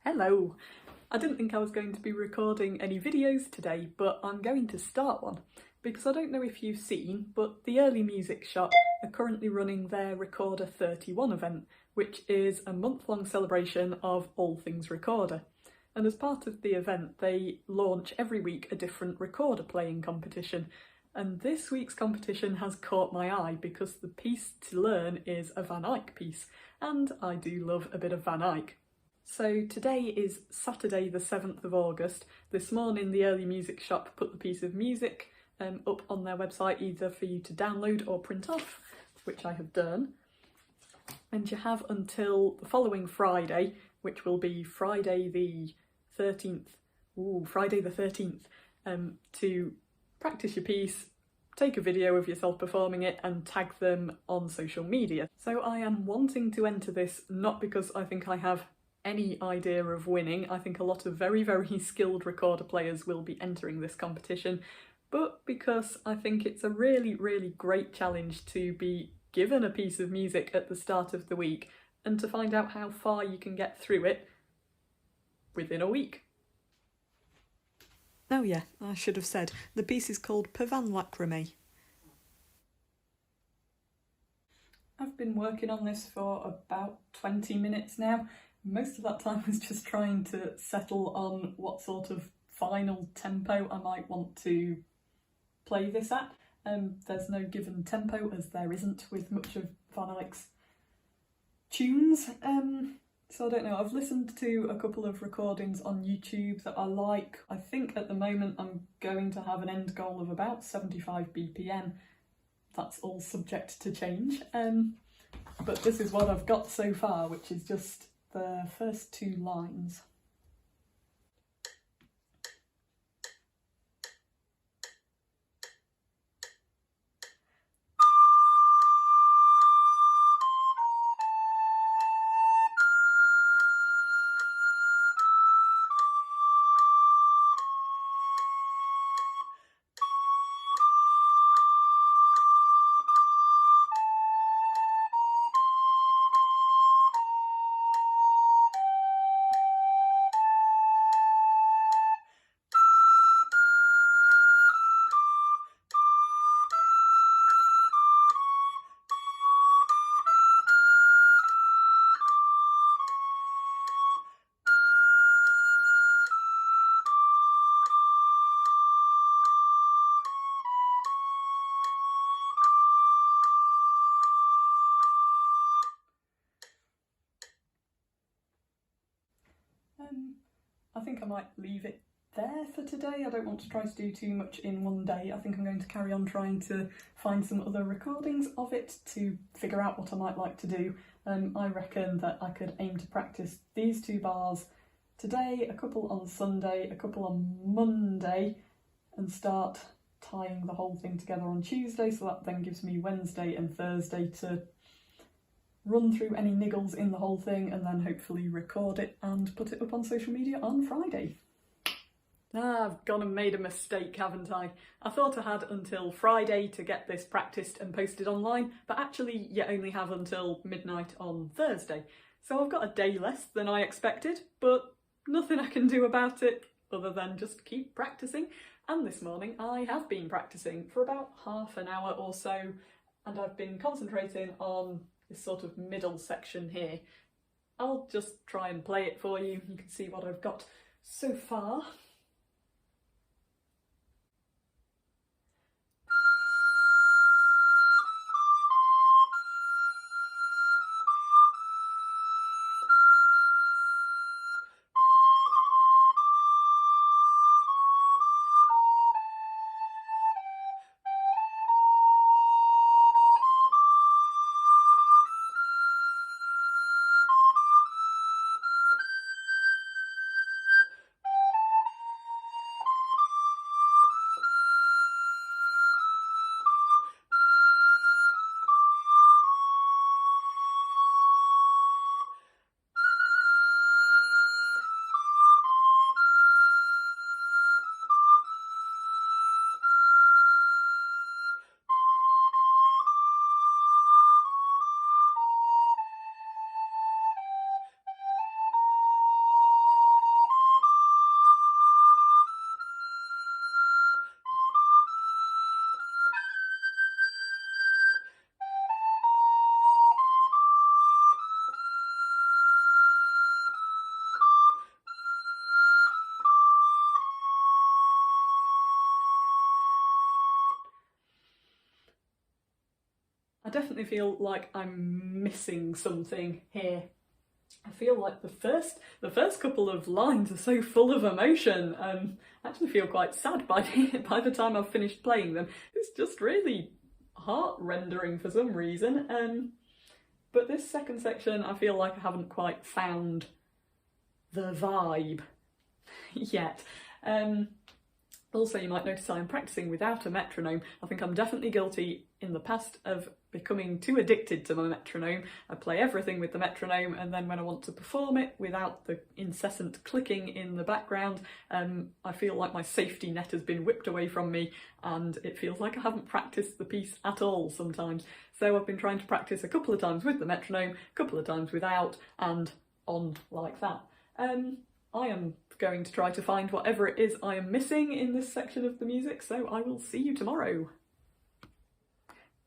Hello! I didn't think I was going to be recording any videos today, but I'm going to start one because I don't know if you've seen, but the Early Music Shop are currently running their Recorder 31 event, which is a month-long celebration of all things recorder. And as part of the event, they launch every week a different recorder playing competition. And this week's competition has caught my eye because the piece to learn is a Van Eyck piece, and I do love a bit of Van Eyck. So today is Saturday the 7th of August. This morning the Early Music Shop put the piece of music up on their website either for you to download or print off, which I have done. And you have until the following Friday, which will be Friday the 13th, to practice your piece, take a video of yourself performing it and tag them on social media. So I am wanting to enter this not because I think I have any idea of winning. I think a lot of very, very skilled recorder players will be entering this competition, but because I think it's a really, really great challenge to be given a piece of music at the start of the week and to find out how far you can get through it within a week. Oh yeah, I should have said, the piece is called Pavaen Lachrymae. I've been working on this for about 20 minutes now. Most of that time was just trying to settle on what sort of final tempo I might want to play this at. There's no given tempo, as there isn't with much of Van Eyck's tunes. So I don't know, I've listened to a couple of recordings on YouTube that I like. I think at the moment I'm going to have an end goal of about 75 BPM. That's all subject to change. But this is what I've got so far, which is just the first two lines. I think I might leave it there for today. I don't want to try to do too much in one day. I think I'm going to carry on trying to find some other recordings of it to figure out what I might like to do. I reckon that I could aim to practice these two bars today, a couple on Sunday, a couple on Monday, and start tying the whole thing together on Tuesday, so that then gives me Wednesday and Thursday to run through any niggles in the whole thing and then hopefully record it and put it up on social media on Friday. I've gone and made a mistake, haven't I? I thought I had until Friday to get this practiced and posted online, but actually you only have until midnight on Thursday. So I've got a day less than I expected, but nothing I can do about it other than just keep practicing. And this morning I have been practicing for about half an hour or so, and I've been concentrating on this sort of middle section here. I'll just try and play it for you. You can see what I've got so far. definitely feel like I'm missing something here. I feel like the first couple of lines are so full of emotion. I actually feel quite sad by the time I've finished playing them. It's just really heart-rendering for some reason. But this second section, I feel like I haven't quite found the vibe yet. Also, you might notice I'm practising without a metronome. I think I'm definitely guilty in the past of becoming too addicted to my metronome. I play everything with the metronome, and then when I want to perform it without the incessant clicking in the background, I feel like my safety net has been whipped away from me, and it feels like I haven't practised the piece at all sometimes. So I've been trying to practice a couple of times with the metronome, a couple of times without, and on like that. I am going to try to find whatever it is I am missing in this section of the music, so I will see you tomorrow.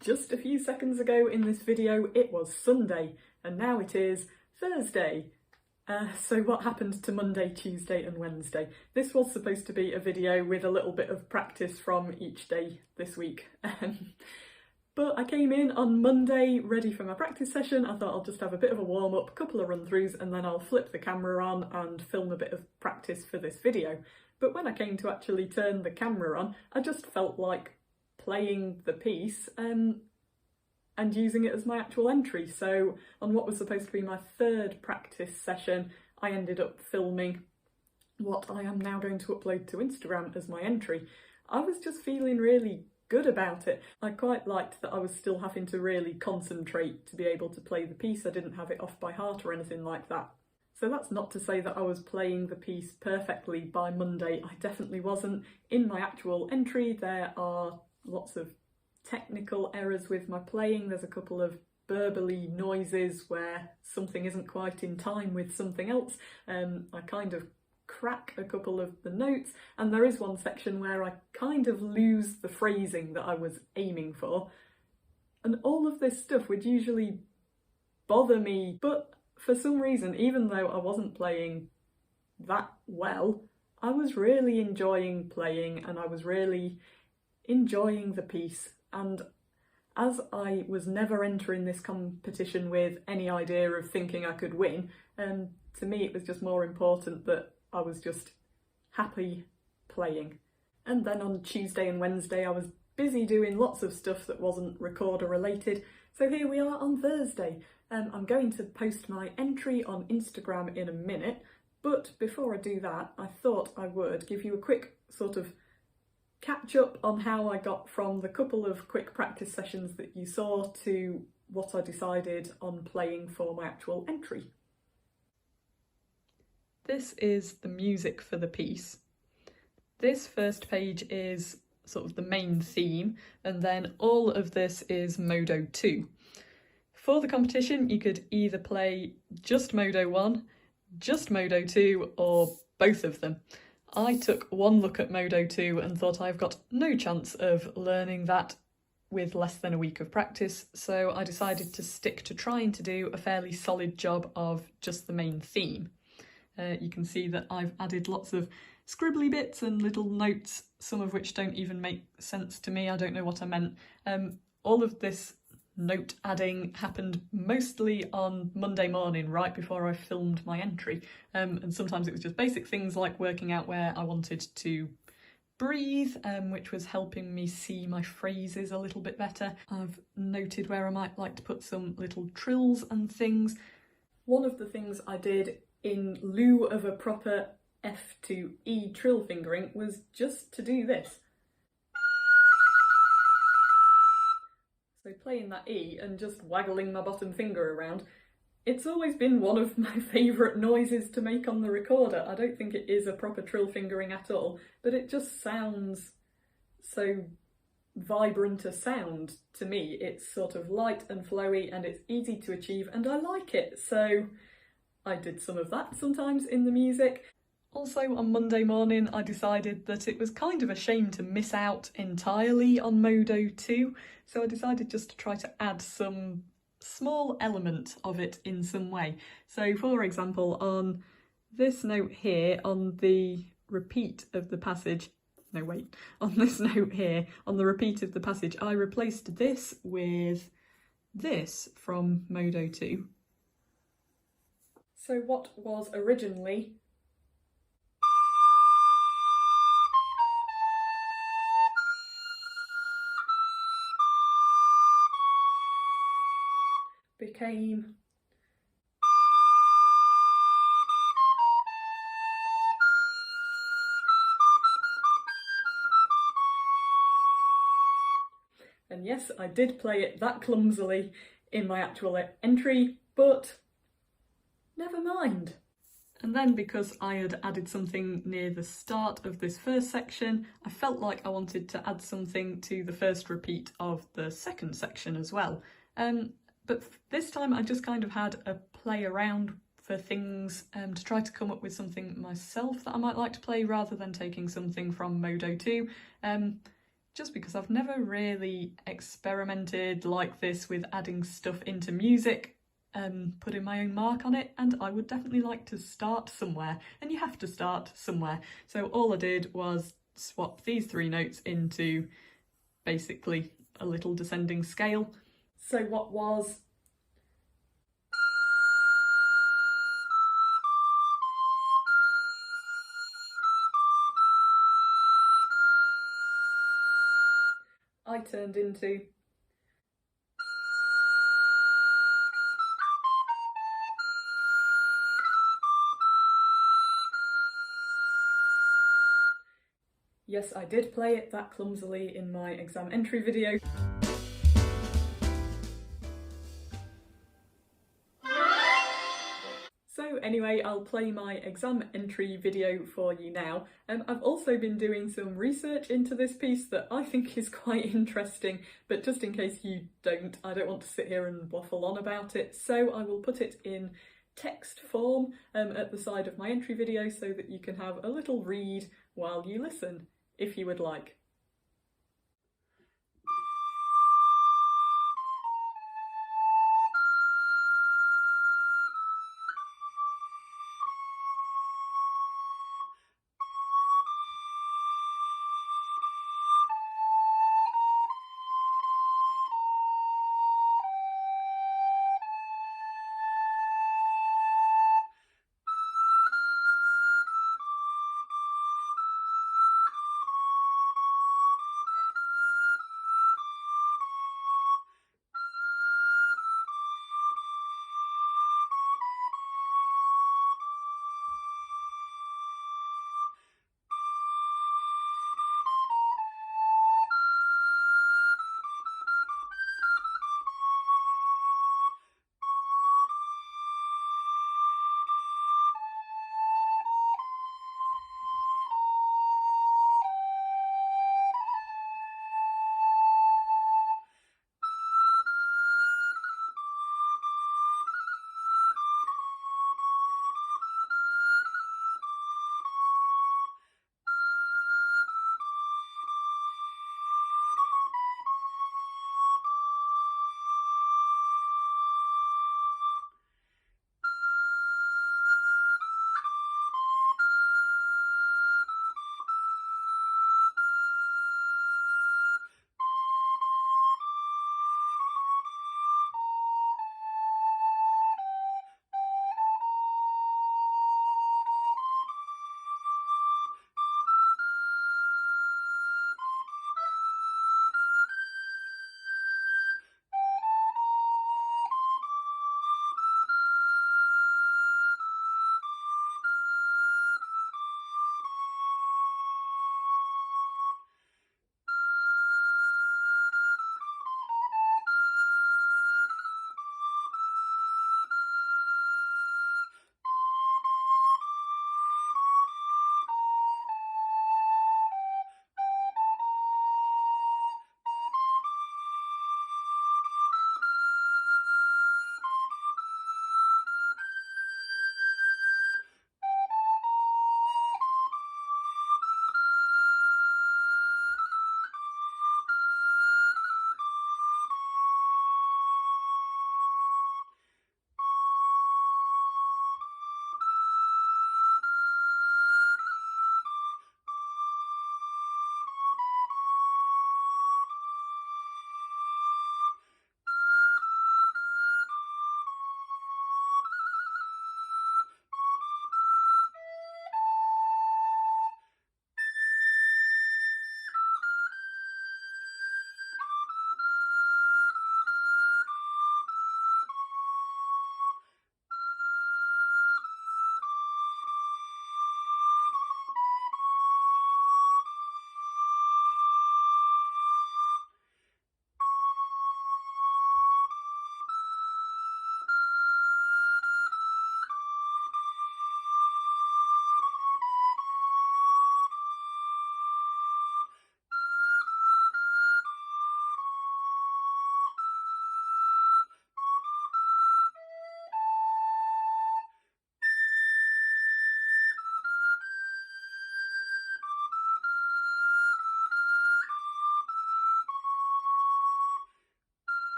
Just a few seconds ago in this video it was Sunday, and now it is Thursday. So what happened to Monday, Tuesday and Wednesday? This was supposed to be a video with a little bit of practice from each day this week. But I came in on Monday ready for my practice session. I thought I'll just have a bit of a warm-up, a couple of run-throughs, and then I'll flip the camera on and film a bit of practice for this video. But when I came to actually turn the camera on, I just felt like playing the piece and using it as my actual entry. So on what was supposed to be my third practice session, I ended up filming what I am now going to upload to Instagram as my entry. I was just feeling really good about it. I quite liked that I was still having to really concentrate to be able to play the piece. I didn't have it off by heart or anything like that. So that's not to say that I was playing the piece perfectly by Monday. I definitely wasn't. In my actual entry there are lots of technical errors with my playing. There's a couple of burbly noises where something isn't quite in time with something else. I kind of crack a couple of the notes, and there is one section where I kind of lose the phrasing that I was aiming for, and all of this stuff would usually bother me, but for some reason, even though I wasn't playing that well, I was really enjoying playing and I was really enjoying the piece. And as I was never entering this competition with any idea of thinking I could win, to me it was just more important that I was just happy playing. And then on Tuesday and Wednesday I was busy doing lots of stuff that wasn't recorder related, so here we are on Thursday. I'm going to post my entry on Instagram in a minute, but before I do that I thought I would give you a quick sort of catch up on how I got from the couple of quick practice sessions that you saw to what I decided on playing for my actual entry. This is the music for the piece. This first page is sort of the main theme, and then all of this is Modo 2. For the competition, you could either play just Modo 1, just Modo 2, or both of them. I took one look at Modo 2 and thought I've got no chance of learning that with less than a week of practice, so I decided to stick to trying to do a fairly solid job of just the main theme. You can see that I've added lots of scribbly bits and little notes, some of which don't even make sense to me. I don't know what I meant. All of this note adding happened mostly on Monday morning, right before I filmed my entry. And sometimes it was just basic things like working out where I wanted to breathe, which was helping me see my phrases a little bit better. I've noted where I might like to put some little trills and things. One of the things I did in lieu of a proper F to E trill fingering was just to do this. So playing that E and just waggling my bottom finger around. It's always been one of my favourite noises to make on the recorder. I don't think it is a proper trill fingering at all, but it just sounds so vibrant a sound to me. It's sort of light and flowy and it's easy to achieve and I like it, so I did some of that sometimes in the music. Also on Monday morning I decided that it was kind of a shame to miss out entirely on Modo 2, so I decided just to try to add some small element of it in some way. So for example, on this note here, on the repeat of the passage, on this note here, on the repeat of the passage, I replaced this with this from Modo 2. So what was originally became and yes, I did play it that clumsily in my actual entry, but never mind. And then because I had added something near the start of this first section, I felt like I wanted to add something to the first repeat of the second section as well. But this time I just kind of had a play around for things to try to come up with something myself that I might like to play rather than taking something from Modo 2. Just because I've never really experimented like this with adding stuff into music, putting my own mark on it, and I would definitely like to start somewhere, and you have to start somewhere. So all I did was swap these 3 notes into basically a little descending scale. So what was I turned into yes, I did play it that clumsily in my exam entry video. So anyway, I'll play my exam entry video for you now. I've also been doing some research into this piece that I think is quite interesting, but just in case you don't, I don't want to sit here and waffle on about it, so I will put it in text form at the side of my entry video so that you can have a little read while you listen, if you would like.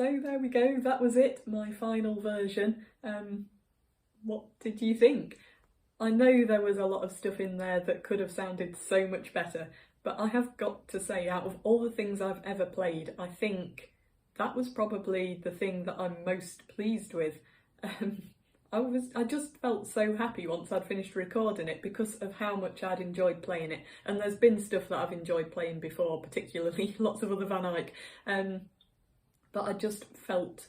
So there we go, that was it, my final version. What did you think? I know there was a lot of stuff in there that could have sounded so much better, but I have got to say, out of all the things I've ever played, I think that was probably the thing that I'm most pleased with. I just felt so happy once I'd finished recording it because of how much I'd enjoyed playing it. And there's been stuff that I've enjoyed playing before, particularly lots of other Van Eyck. But I just felt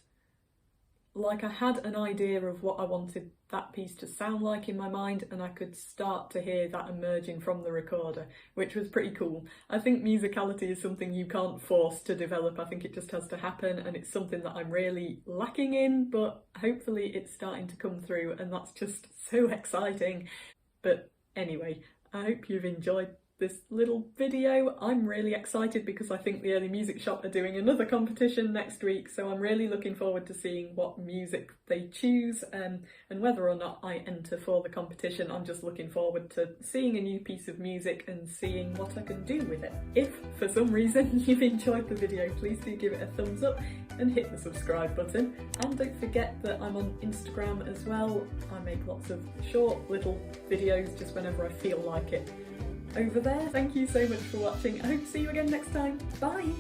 like I had an idea of what I wanted that piece to sound like in my mind, and I could start to hear that emerging from the recorder, which was pretty cool. I think musicality is something you can't force to develop. I think it just has to happen, and it's something that I'm really lacking in, but hopefully it's starting to come through, and that's just so exciting. But anyway, I hope you've enjoyed this little video. I'm really excited because I think the Early Music Shop are doing another competition next week, so I'm really looking forward to seeing what music they choose, and whether or not I enter for the competition. I'm just looking forward to seeing a new piece of music and seeing what I can do with it. If for some reason you've enjoyed the video, please do give it a thumbs up and hit the subscribe button, and don't forget that I'm on Instagram as well. I make lots of short little videos just whenever I feel like it over there. Thank you so much for watching. I hope to see you again next time. Bye!